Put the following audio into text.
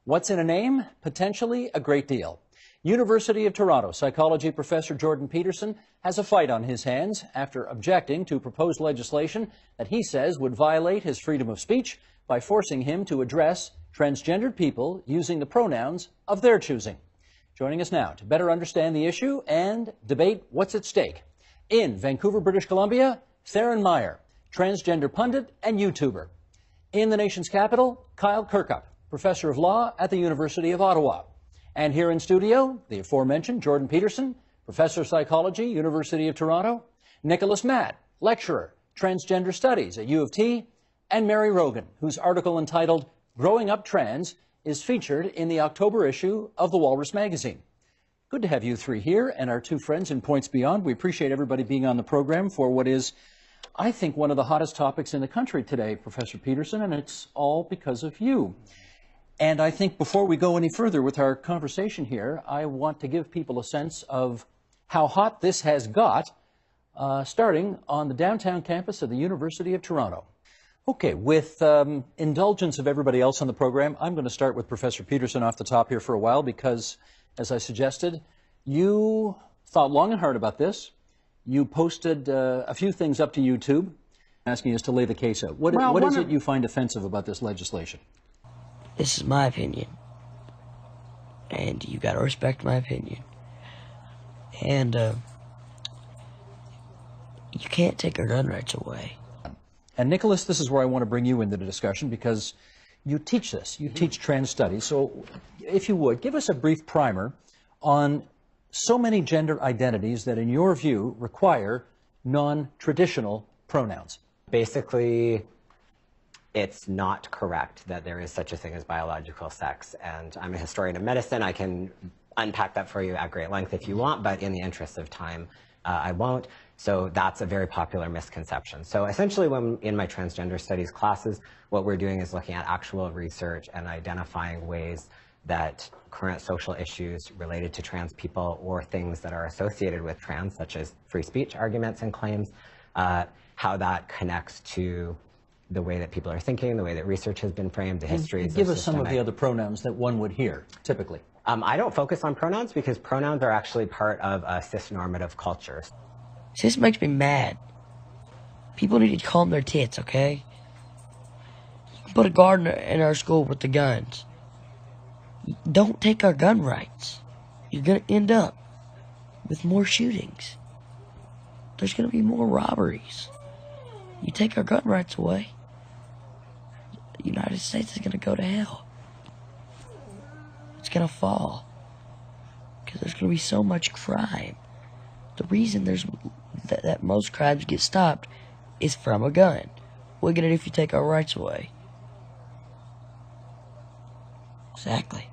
What's in a name? Potentially a great deal. University of Toronto psychology professor Jordan Peterson has a fight on his hands after objecting to proposed legislation that he says would violate his freedom of speech by forcing him to address transgendered people using the pronouns of their choosing. Joining us now to better understand the issue and debate what's at stake. In Vancouver, British Columbia, Theron Meyer, transgender pundit and YouTuber. In the nation's capital, Kyle Kirkup, professor of law at the University of Ottawa. And here in studio, the aforementioned Jordan Peterson, professor of psychology, University of Toronto, Nicholas Matt, lecturer, transgender studies at U of T, and Mary Rogan, whose article entitled Growing Up Trans is featured in the October issue of The Walrus magazine. Good to have you three here and our two friends in Points Beyond. We appreciate everybody being on the program for what is, I think, one of the hottest topics in the country today, Professor Peterson, and it's all because of you. And I think before we go any further with our conversation here, I want to give people a sense of how hot this has got, starting on the downtown campus of the University of Toronto. Okay, with indulgence of everybody else on the program, I'm going to start with Professor Peterson off the top here for a while because, as I suggested, you thought long and hard about this. You posted a few things up to YouTube asking us to lay the case out. What is it you find offensive about this legislation? This is my opinion, and you gotta respect my opinion. And you can't take our gun rights away. And Nicholas, this is where I want to bring you into the discussion because you teach this. You teach trans studies. So if you would, give us a brief primer on so many gender identities that, in your view, require non-traditional pronouns. Basically, it's not correct that there is such a thing as biological sex. And I'm a historian of medicine. I can unpack that for you at great length if you want, but in the interest of time, I won't. So that's a very popular misconception. So essentially, when in my transgender studies classes, what we're doing is looking at actual research and identifying ways that current social issues related to trans people or things that are associated with trans, such as free speech arguments and claims, how that connects to the way that people are thinking, the way that research has been framed, the histories. Give us some of the other pronouns that one would hear, typically. I don't focus on pronouns because pronouns are actually part of a cis-normative culture. This makes me mad. People need to calm their tits, okay? You can put a guard in our school with the guns. Don't take our gun rights. You're gonna end up with more shootings. There's gonna be more robberies. You take our gun rights away, the United States is gonna go to hell. It's gonna fall. Because there's gonna be so much crime. The reason that most crimes get stopped is from a gun. What are you gonna do if you take our rights away? Exactly.